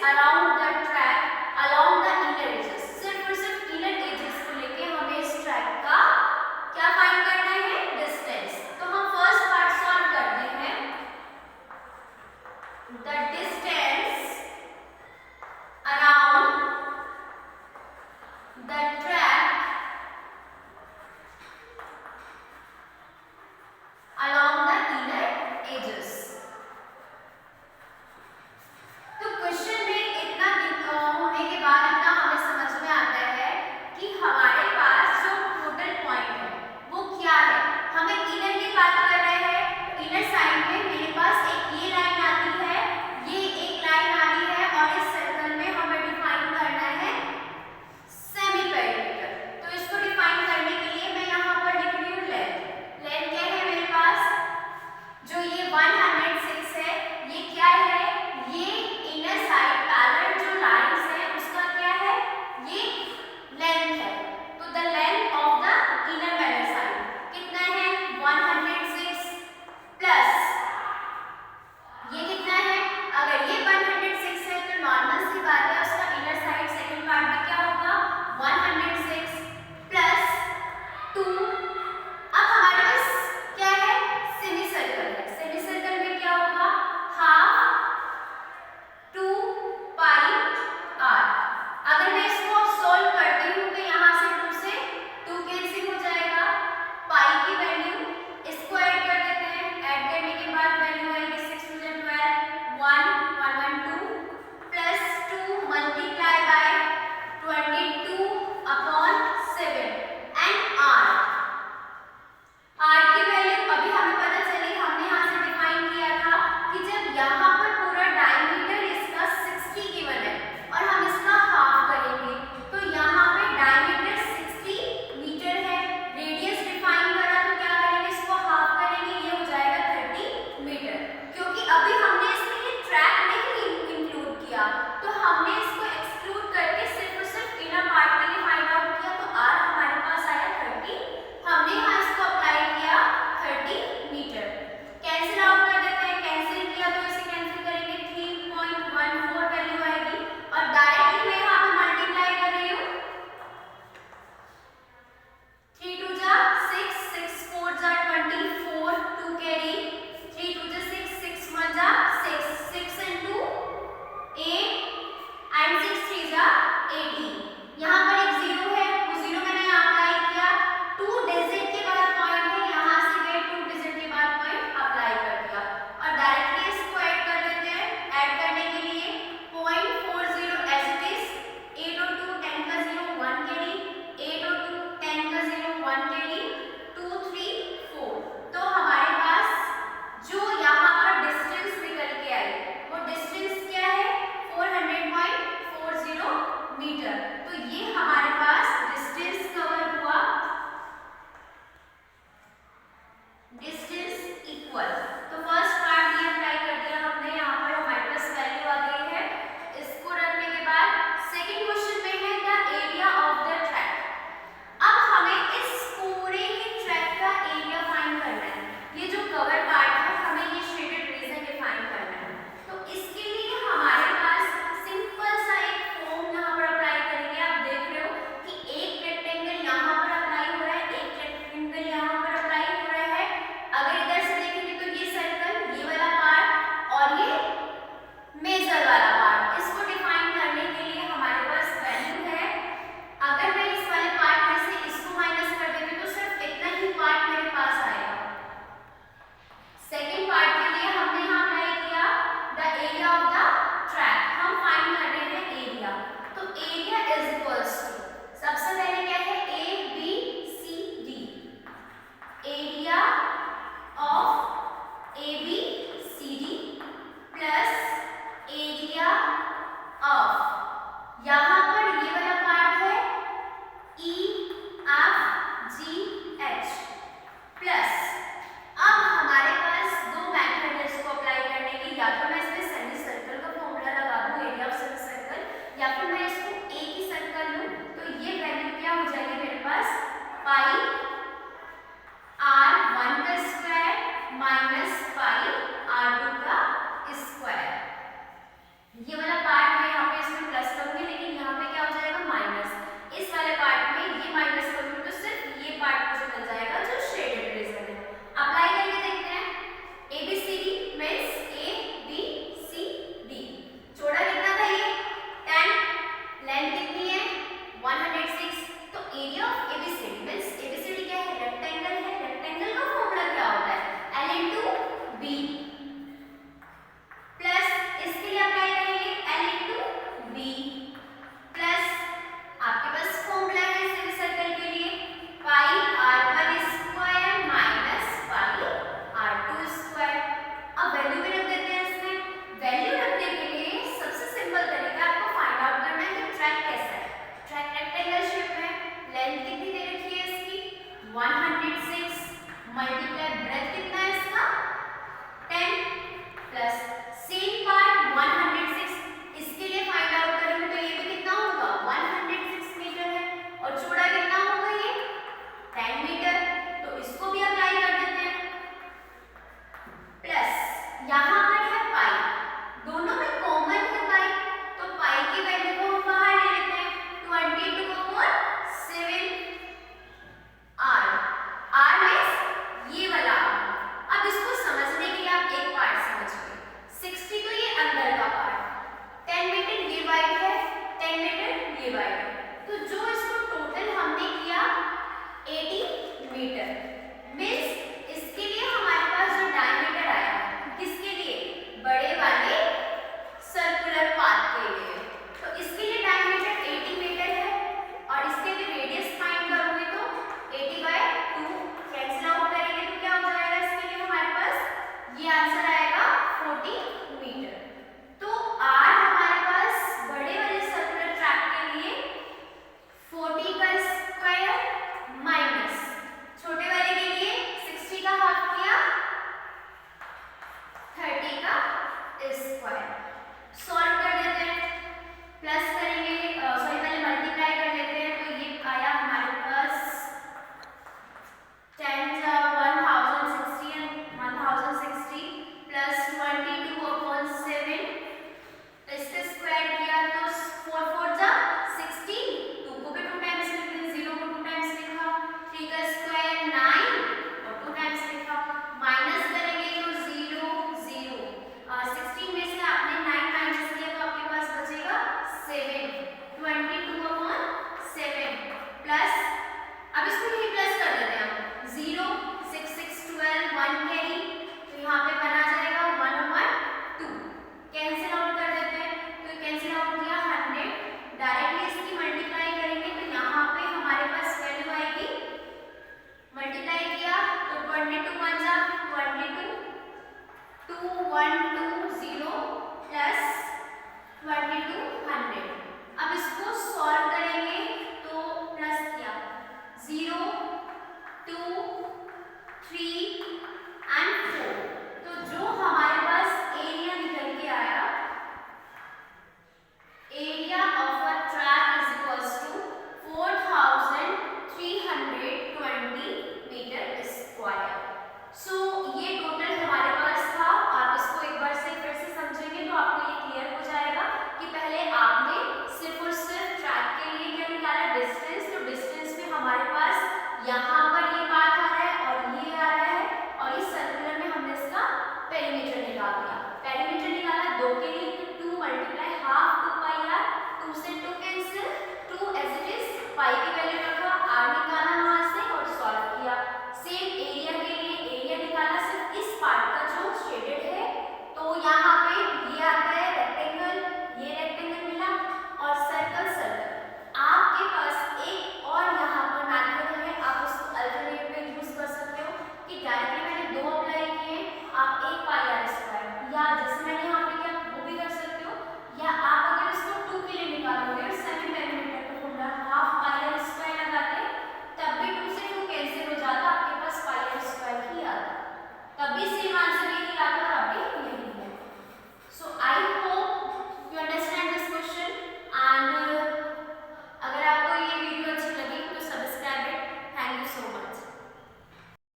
Around the track along the inner edges. सिर्फ और सिर्फ इनर एजेस को लेके हमें इस ट्रैक का क्या फाइंड करना है, डिस्टेंस। तो हम फर्स्ट पार्ट सॉल्व करते हैं। The distance around the track along the inner edges। तो क्वेश्चन में इतना होने के बाद इतना हमें समझ में आता है कि हमारे पास जो टोटल पॉइंट है वो क्या है। हमें इनर की बात कर रहे हैं, इनर साइड में मेरे पास एक ये लाइन आती है, ये एक लाइन आ रही है और इस सर्कल में हमें डिफाइन करना है सेमी पेरिमीटर। तो इसको डिफाइन करने के लिए मैं यहाँ पर लिख रही हूँ लेंथ। लेंथ क्या है मेरे पास, जो ये 106 है, ये क्या है, ये इनर साइड पैरेलल जो लाइंस है उसका क्या है, ये लेंथ है। तो the length of the inner parallel side कितना है, 106 प्लस ये कितना है, अगर ये 106 है तो नॉर्मल सी बात है उसका इनर साइड सेकंड पार्ट में क्या होगा, 106 प्लस 2। अब हमारे पास क्या है, सेमी सर्कल है। सेमी सर्कल में क्या होगा, हाफ 2 पाई r। अगर मैं इसको सॉल्व करती हूँ तो यहाँ से 2 से 2 कैंसिल हो जाएगा, पाई की वैल्यू इसको ऐड कर देते हैं। ऐड करने के बाद वैल्यू आएगी 6 to the 12 112 plus 2 multiply by 22 upon 7 and r। r की वैल्यू अभी हमें पता चली, हमने यहाँ से डिफाइन किया था कि जब यहाँ पर पूरा डायमीटर इसका 60 गिवन है और हम इसका हाफ करेंगे तो यहाँ पे डायमीटर 60 मीटर है, रेडियस डिफाइन करा तो क्या करेंगे, इसको हाफ करेंगे, ये हो जाएगा 30 मीटर। क्योंकि अभी हमने इसमें ये ट्रैक नहीं इंक्लूड किया तो हमने इसको एक्सक्लूड करके सिर्फ और सिर्फ इनर पार्ट के लिए फाइंड आउट किया, तो r हमारे पास आया 30। हमने यहाँ इसको अप्लाई किया 30 मीटर। कैंसिल आउट कर देते हैं, कैंसिल किया तो इसे कैंसिल करेंगे, 3.14 वैल्यू आएगी और डायरेक्टली मैं यहाँ पे मल्टीप्लाई कर रही हूँ, 3 2 जा 6 6 4 जा 24 2 कैरी 3 2 जा 6 6 1 जा 6 6 and 2 8 and 6 3 जा 18। यहाँ पर एक जीरो है, वो जीरो मैंने यहाँ अप्लाई किया, 2 डिजिट के बाद पॉइंट है, यहाँ से गए 2 डिजिट के बाद पॉइंट अप्लाई कर दिया और डायरेक्टली इसको ऐड कर देते हैं। ऐड करने के लिए 0.40 एज इट इज, 8 और 2 10 का 0 1 कैरी, 8 और 2 10 का 0 1 कैरी, 2 3 4। तो हमारे पास जो यहाँ पर डिस्टेंस निकल के आई वो डिस्टेंस क्या है, 400.40 मीटर। मल्टीप्लाई ब्रेथ कितना है इसका 10 प्लस सेम पार्ट 106, इसके लिए फाइंड आउट करूंगी तो ये भी कितना होगा 106 मीटर है और चौड़ा कितना होगा ये 10 मीटर, तो इसको भी अप्लाई कर देते हैं। प्लस यहाँ पर है पाई, दोनों में कॉमन है पाई, तो पाई की वैल्यू को हम बाहर ले लेते हैं 22/7 आर, आर मींस ये वाला। अब इसको समझने के लिए आप एक पार्ट समझिए, 60 तो ये अंदर का पार्ट, 10 मीटर ये वाइड है, 10 मीटर ये वाइड है, तो जो इसको टोटल हमने किया 80 मीटर मींस इसके लिए हमारे पास जो डायमीटर आया किसके लिए बड़े वाले सर्कुलर पाथ के लिए, तो इसके लिए डायमीटर 80 मीटर है और इसके लिए रेडियस फाइंड करोगे तो 80/2 कैंसिल आउट करेंगे तो क्या हो जाएगा इसके लिए हमारे पास ये आंसर आएगा 40 मीटर। तो आर हमारे पास बड़े वाले सर्कुलर ट्रैक के लिए 40 का स्क्वायर माइनस छोटे वाले के लिए 60 का हाफ किया 30 का स्क्वायर, सॉल्व कर देते हैं, प्लस करेंगे सॉरी पहले मल्टीप्लाई कर लेते हैं, तो ये आया हमारे पास 10/1060 and 1060 प्लस 22/7, इसका स्क्वायर किया तो 4×4 = 16, 2 को भी 2 टाइम्स लिख दिया, 0 को 2 टाइम्स लिखा, 3 का स्क्वायर 9 और 2 टाइम्स लिखा, माइनस करेंगे तो 0 0, 16 में से आपने 9 माइनस किया तो आपके पास बचेगा 7, 22/7 प्लस अब इसको यही प्लस कर देते हैं हम 0 6 6 12 1 कैरी, तो यहाँ पे बना जाएगा 1/2, कैंसिल आउट कर देते हैं, तो कैंसिल आउट किया 100, डायरेक्टली इसकी मल्टीप्लाई करेंगे तो यहाँ पे हमारे पास वैल्यू आएगी, मल्टीप्लाई किया तो 22×1 = 22, 2120 प्लस 2200, अब इसको सॉल्व करेंगे तो प्लस किया 0 2 3 and 4, तो जो हमारे पास एरिया निकल के आया area of a track is equals to 4320 metre square. So ये टोटल हमारे पास था, आप इसको एक बार से फिर से समझेंगे तो आपको ये क्लियर हो जाएगा कि पहले आपने सिर्फ और